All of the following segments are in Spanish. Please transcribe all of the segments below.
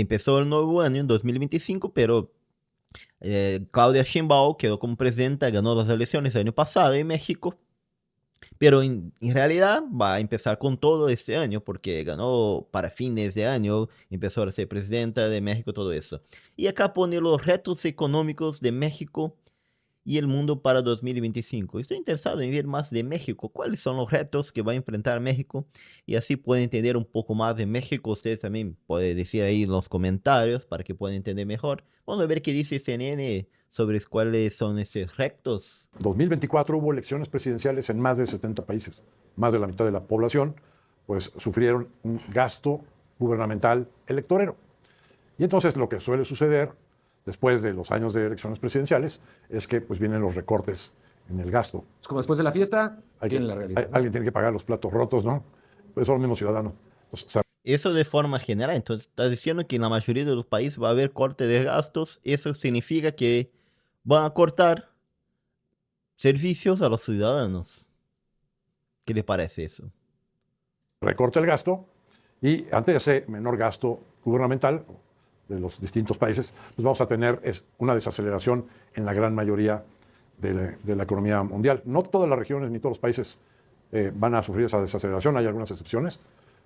empezó el nuevo año en 2025, pero Claudia Sheinbaum quedó como presidenta, ganó las elecciones el año pasado en México, pero en realidad va a empezar con todo este año, porque ganó para fines de año, empezó a ser presidenta de México, todo eso. Y acá pone los retos económicos de México y el mundo para 2025. Estoy interesado en ver más de México, cuáles son los retos que va a enfrentar México y así pueden entender un poco más de México. Ustedes también pueden decir ahí en los comentarios para que puedan entender mejor. Vamos a ver qué dice CNN sobre cuáles son esos retos. 2024 hubo elecciones presidenciales en más de 70 países. Más de la mitad de la población pues sufrieron un gasto gubernamental electorero. Y entonces lo que suele suceder después de los años de elecciones presidenciales es que pues vienen los recortes en el gasto. Es como después de la fiesta, viene la realidad. Alguien tiene que pagar los platos rotos, ¿no? Pues son los mismos ciudadanos. Entonces, Eso de forma general, entonces está diciendo que en la mayoría de los países va a haber corte de gastos. Eso significa que van a cortar servicios a los ciudadanos. ¿Qué les parece eso? recorta el gasto y ante ese menor gasto gubernamental de los distintos países, pues vamos a tener una desaceleración en la gran mayoría de la economía mundial. No todas las regiones ni todos los países van a sufrir esa desaceleración, hay algunas excepciones,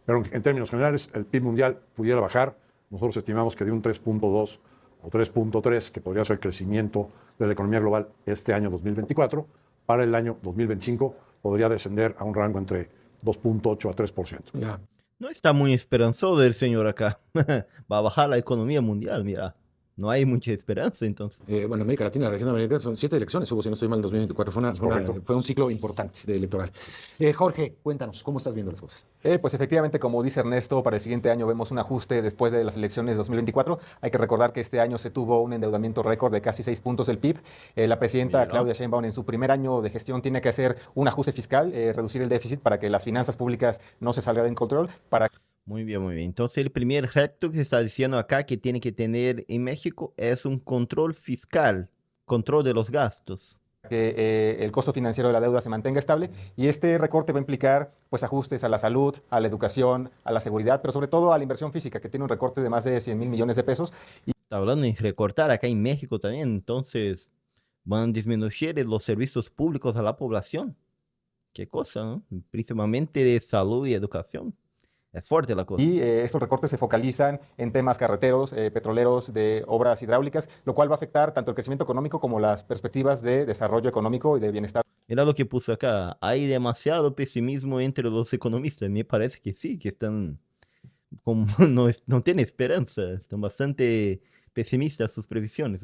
pero en términos generales el PIB mundial pudiera bajar. Nosotros estimamos que de un 3.2 o 3.3, que podría ser el crecimiento de la economía global este año 2024, para el año 2025 podría descender a un rango entre 2.8 a 3%. Ya. No está muy esperanzado el señor acá. Va a bajar la economía mundial, mira. No hay mucha esperanza entonces. Bueno, América Latina, la región de América, son 7 elecciones, hubo, si no estoy mal, en 2024. Fue un ciclo importante de electoral. Jorge, cuéntanos, ¿cómo estás viendo las cosas? Pues efectivamente, como dice Ernesto, para el siguiente año vemos un ajuste después de las elecciones de 2024. Hay que recordar que este año se tuvo un endeudamiento récord de casi 6 puntos del PIB. La presidenta Claudia Sheinbaum en su primer año de gestión tiene que hacer un ajuste fiscal, reducir el déficit para que las finanzas públicas no se salgan de control. Muy bien, muy bien. Entonces el primer reto que se está diciendo acá que tiene que tener en México es un control fiscal, control de los gastos. Que el costo financiero de la deuda se mantenga estable, y este recorte va a implicar pues ajustes a la salud, a la educación, a la seguridad, pero sobre todo a la inversión física, que tiene un recorte de más de 100,000 millones de pesos. Está hablando en recortar acá en México también, entonces van a disminuir los servicios públicos a la población. Qué cosa, ¿no? Principalmente de salud y educación. Es fuerte la cosa. Y estos recortes se focalizan en temas carreteros, petroleros, de obras hidráulicas, lo cual va a afectar tanto el crecimiento económico como las perspectivas de desarrollo económico y de bienestar. Mira lo que puse acá. Hay demasiado pesimismo entre los economistas. Me parece que sí, que están como no tienen esperanza. Están bastante pesimistas sus previsiones.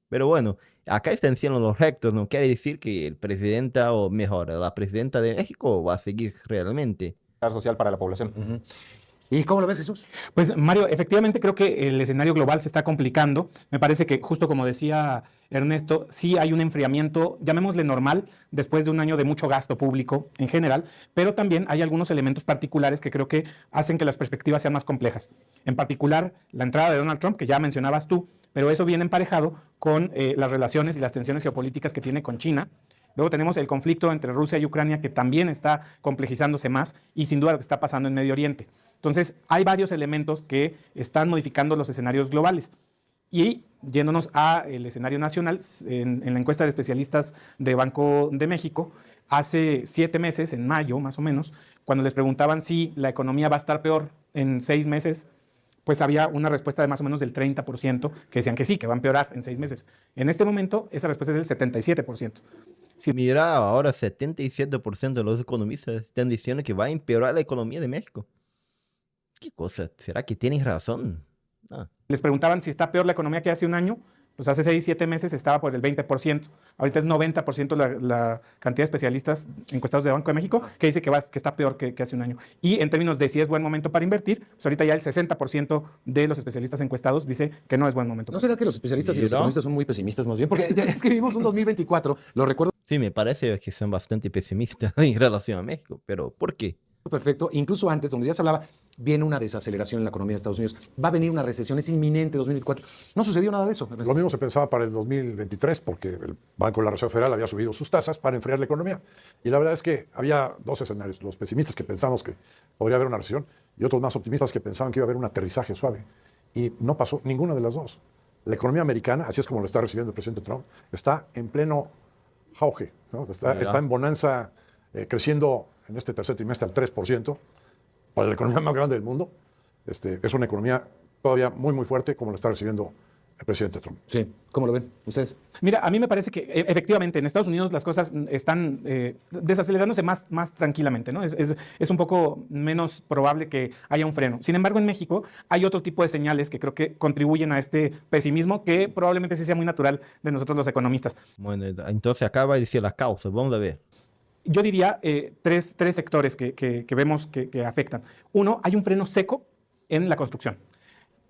Pero bueno, acá están siendo los rectos. No quiere decir que el presidente, o mejor, la presidenta de México va a seguir realmente. Social para la población. Uh-huh. ¿Y cómo lo ves, Jesús? Pues Mario, efectivamente creo que el escenario global se está complicando. Me parece que justo como decía Ernesto, sí hay un enfriamiento, llamémosle normal, después de un año de mucho gasto público en general, pero también hay algunos elementos particulares que creo que hacen que las perspectivas sean más complejas. En particular, la entrada de Donald Trump, que ya mencionabas tú, pero eso viene emparejado con las relaciones y las tensiones geopolíticas que tiene con China. Luego tenemos el conflicto entre Rusia y Ucrania, que también está complejizándose más, y sin duda lo que está pasando en Medio Oriente. Entonces, hay varios elementos que están modificando los escenarios globales. Y yéndonos al escenario nacional, en la encuesta de especialistas de Banco de México, hace 7 meses, en mayo más o menos, cuando les preguntaban si la economía va a estar peor en 6 meses, pues había una respuesta de más o menos del 30% que decían que sí, que va a empeorar en 6 meses. En este momento, esa respuesta es del 77%. Si mira, ahora 77% de los economistas están diciendo que va a empeorar la economía de México. ¿Qué cosa? ¿Será que tienen razón? Les preguntaban si está peor la economía que hace un año. Pues hace 6, 7 meses estaba por el 20%. Ahorita es 90% la cantidad de especialistas encuestados de Banco de México que dice que está peor que hace un año. Y en términos de si es buen momento para invertir, pues ahorita ya el 60% de los especialistas encuestados dice que no es buen momento. ¿No será que los especialistas y los economistas son muy pesimistas más bien? Porque es que vivimos un 2024, lo recuerdo. Sí, me parece que son bastante pesimistas en relación a México, pero ¿por qué? Perfecto, incluso antes, donde ya se hablaba, viene una desaceleración en la economía de Estados Unidos, va a venir una recesión, es inminente 2024. No sucedió nada de eso. Lo mismo se pensaba para el 2023, porque el Banco de la Reserva Federal había subido sus tasas para enfriar la economía. Y la verdad es que había dos escenarios, los pesimistas que pensamos que podría haber una recesión y otros más optimistas que pensaban que iba a haber un aterrizaje suave. y no pasó ninguna de las dos. La economía americana, así es como lo está recibiendo el presidente Trump, está en pleno auge, ¿no? Está en bonanza, creciendo en este tercer trimestre al 3%, para la economía más grande del mundo. Es una economía todavía muy, muy fuerte, como lo está recibiendo el presidente Trump. Sí, ¿cómo lo ven ustedes? Mira, a mí me parece que efectivamente en Estados Unidos las cosas están desacelerándose más tranquilamente, ¿no? Es un poco menos probable que haya un freno. Sin embargo, en México hay otro tipo de señales que creo que contribuyen a este pesimismo que probablemente sí sea muy natural de nosotros los economistas. Bueno, entonces acá va a decir las causas, vamos a ver. Yo diría tres sectores que vemos que afectan. Uno, hay un freno seco en la construcción.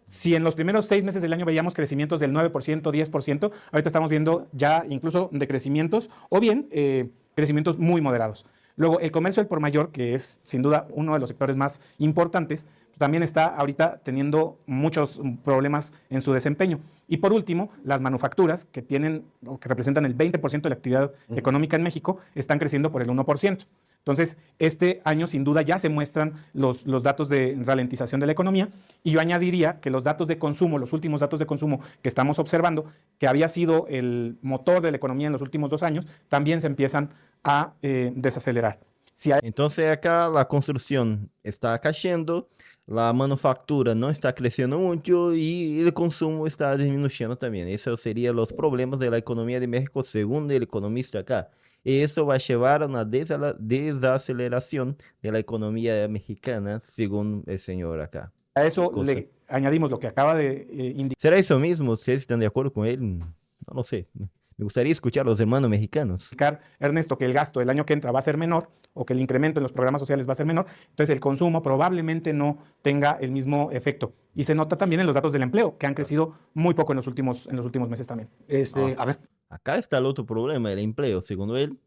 Si en los primeros 6 meses del año veíamos crecimientos del 9%, 10%, ahorita estamos viendo ya incluso decrecimientos o bien crecimientos muy moderados. Luego, el comercio al por mayor, que es sin duda uno de los sectores más importantes, también está ahorita teniendo muchos problemas en su desempeño. Y por último, las manufacturas, que tienen o que representan el 20% de la actividad económica en México, están creciendo por el 1%. Entonces, este año sin duda ya se muestran los datos de ralentización de la economía y yo añadiría que los datos de consumo, los últimos datos de consumo que estamos observando, que había sido el motor de la economía en los últimos 2 años, también se empiezan a desacelerar. Entonces acá la construcción está cayendo, la manufactura no está creciendo mucho y el consumo está disminuyendo también. Esos serían los problemas de la economía de México según el economista acá. Y eso va a llevar a una desaceleración de la economía mexicana según el señor acá. A eso le añadimos lo que acaba de indicar. ¿Será eso mismo? ¿Ustedes están de acuerdo con él? No lo sé. Me gustaría escuchar a los hermanos mexicanos. Ernesto, que el gasto el año que entra va a ser menor o que el incremento en los programas sociales va a ser menor, entonces el consumo probablemente no tenga el mismo efecto. Y se nota también en los datos del empleo, que han crecido muy poco en los últimos meses también. A ver, Acá está el otro problema, el empleo. Según él,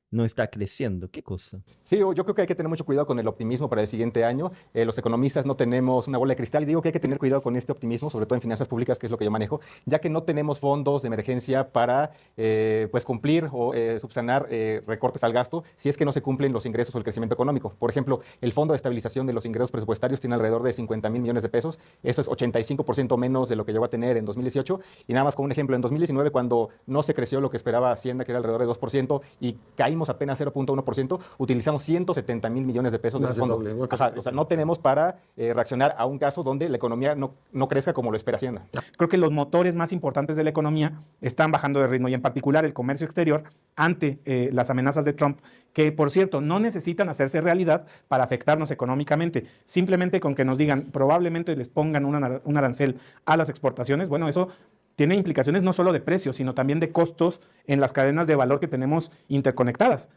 no está creciendo. ¿Qué cosa? Sí, yo creo que hay que tener mucho cuidado con el optimismo para el siguiente año. Los economistas no tenemos una bola de cristal y digo que hay que tener cuidado con este optimismo, sobre todo en finanzas públicas, que es lo que yo manejo, ya que no tenemos fondos de emergencia para pues cumplir o subsanar recortes al gasto si es que no se cumplen los ingresos o el crecimiento económico. Por ejemplo, el Fondo de Estabilización de los Ingresos Presupuestarios tiene alrededor de 50,000 millones de pesos. Eso es 85% menos de lo que llegó a tener en 2018. Y nada más como un ejemplo, en 2019, cuando no se creció lo que esperaba Hacienda, que era alrededor de 2%, y caímos apenas 0.1%, utilizamos 170,000 millones de pesos de ese fondo. O sea, no tenemos para reaccionar a un caso donde la economía no crezca como lo espera Hacienda. Creo que los motores más importantes de la economía están bajando de ritmo y en particular el comercio exterior ante las amenazas de Trump, que por cierto no necesitan hacerse realidad para afectarnos económicamente. Simplemente con que nos digan probablemente les pongan un arancel a las exportaciones, bueno, eso tiene implicaciones no solo de precios, sino también de costos en las cadenas de valor que tenemos interconectadas.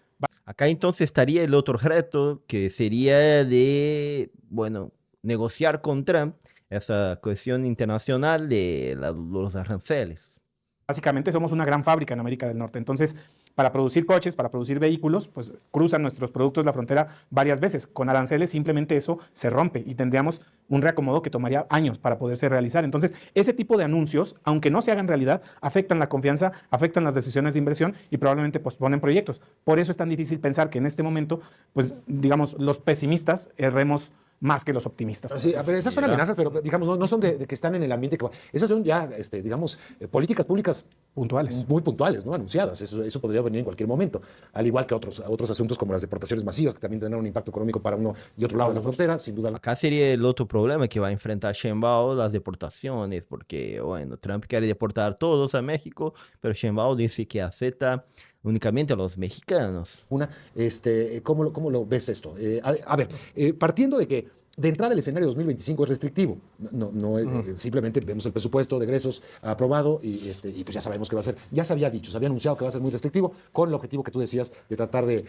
Acá entonces estaría el otro reto, que sería de, bueno, negociar con Trump esa cuestión internacional de los aranceles. Básicamente somos una gran fábrica en América del Norte, entonces para producir coches, para producir vehículos, pues cruzan nuestros productos la frontera varias veces. Con aranceles simplemente eso se rompe y tendríamos un reacomodo que tomaría años para poderse realizar. Entonces, ese tipo de anuncios, aunque no se hagan realidad, afectan la confianza, afectan las decisiones de inversión y probablemente posponen proyectos. Por eso es tan difícil pensar que en este momento, pues digamos, los pesimistas erremos más que los optimistas. Sí, pero esas son amenazas, pero digamos, no son de que están en el ambiente. Esas son ya, digamos, políticas públicas puntuales. Muy puntuales, ¿no? Anunciadas. Eso podría venir en cualquier momento. Al igual que otros asuntos como las deportaciones masivas, que también tendrán un impacto económico para uno y otro lado de la frontera, sin duda. Acá sería el otro problema que va a enfrentar Sheinbaum, las deportaciones, porque, bueno, Trump quiere deportar a todos a México, pero Sheinbaum dice que acepta únicamente a los mexicanos. ¿Cómo lo ves esto? Partiendo de que de entrada el escenario 2025 es restrictivo. Simplemente vemos el presupuesto de egresos aprobado y pues ya sabemos que va a ser, ya se había dicho, se había anunciado que va a ser muy restrictivo con el objetivo que tú decías de tratar de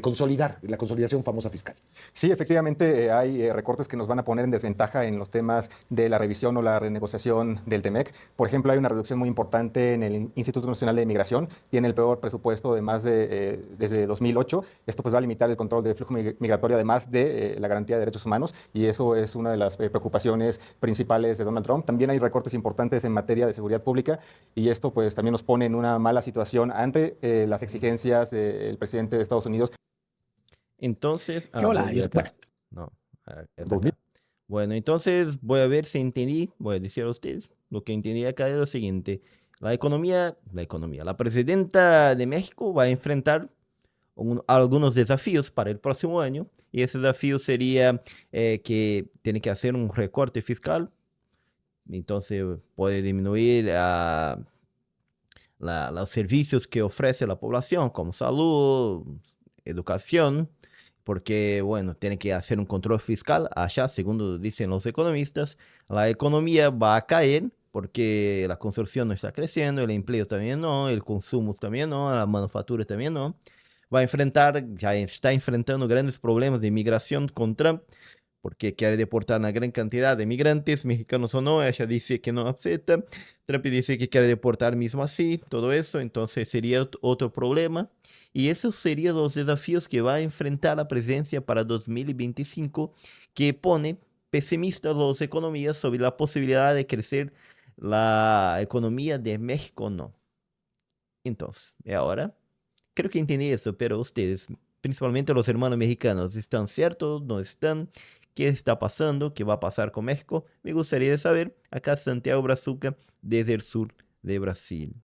consolidar la consolidación famosa fiscal. Sí, efectivamente hay recortes que nos van a poner en desventaja en los temas de la revisión o la renegociación del TEMEC. Por ejemplo, hay una reducción muy importante en el Instituto Nacional de Migración. Tiene el peor presupuesto desde 2008. Esto pues va a limitar el control del flujo migratorio, además de la garantía de derechos humanos, y eso es una de las preocupaciones principales de Donald Trump. También hay recortes importantes en materia de seguridad pública y esto pues también nos pone en una mala situación ante las exigencias del presidente de Estados Unidos. Entonces... ¿Qué hola? No, Bueno, entonces voy a ver si entendí, voy a decir a ustedes, lo que entendí acá es lo siguiente. La presidenta de México va a enfrentar algunos desafíos para el próximo año y ese desafío sería que tiene que hacer un recorte fiscal, entonces puede disminuir los servicios que ofrece la población, como salud, educación, porque, bueno, tiene que hacer un control fiscal. Allá, según dicen los economistas, la economía va a caer porque la construcción no está creciendo, el empleo también no, el consumo también no, la manufactura también no. Ya está enfrentando grandes problemas de inmigración con Trump, porque quiere deportar una gran cantidad de migrantes, mexicanos o no, ella dice que no acepta, Trump dice que quiere deportar mismo así, todo eso, entonces sería otro problema. Y esos serían los desafíos que va a enfrentar la presidencia para 2025, que pone pesimistas los economistas sobre la posibilidad de crecer la economía de México o no. Entonces, ahora, creo que entendí eso, pero ustedes, principalmente los hermanos mexicanos, ¿están ciertos? ¿No están? ¿Qué está pasando? ¿Qué va a pasar con México? Me gustaría saber. Acá Santiago Brazuca, desde el sur de Brasil.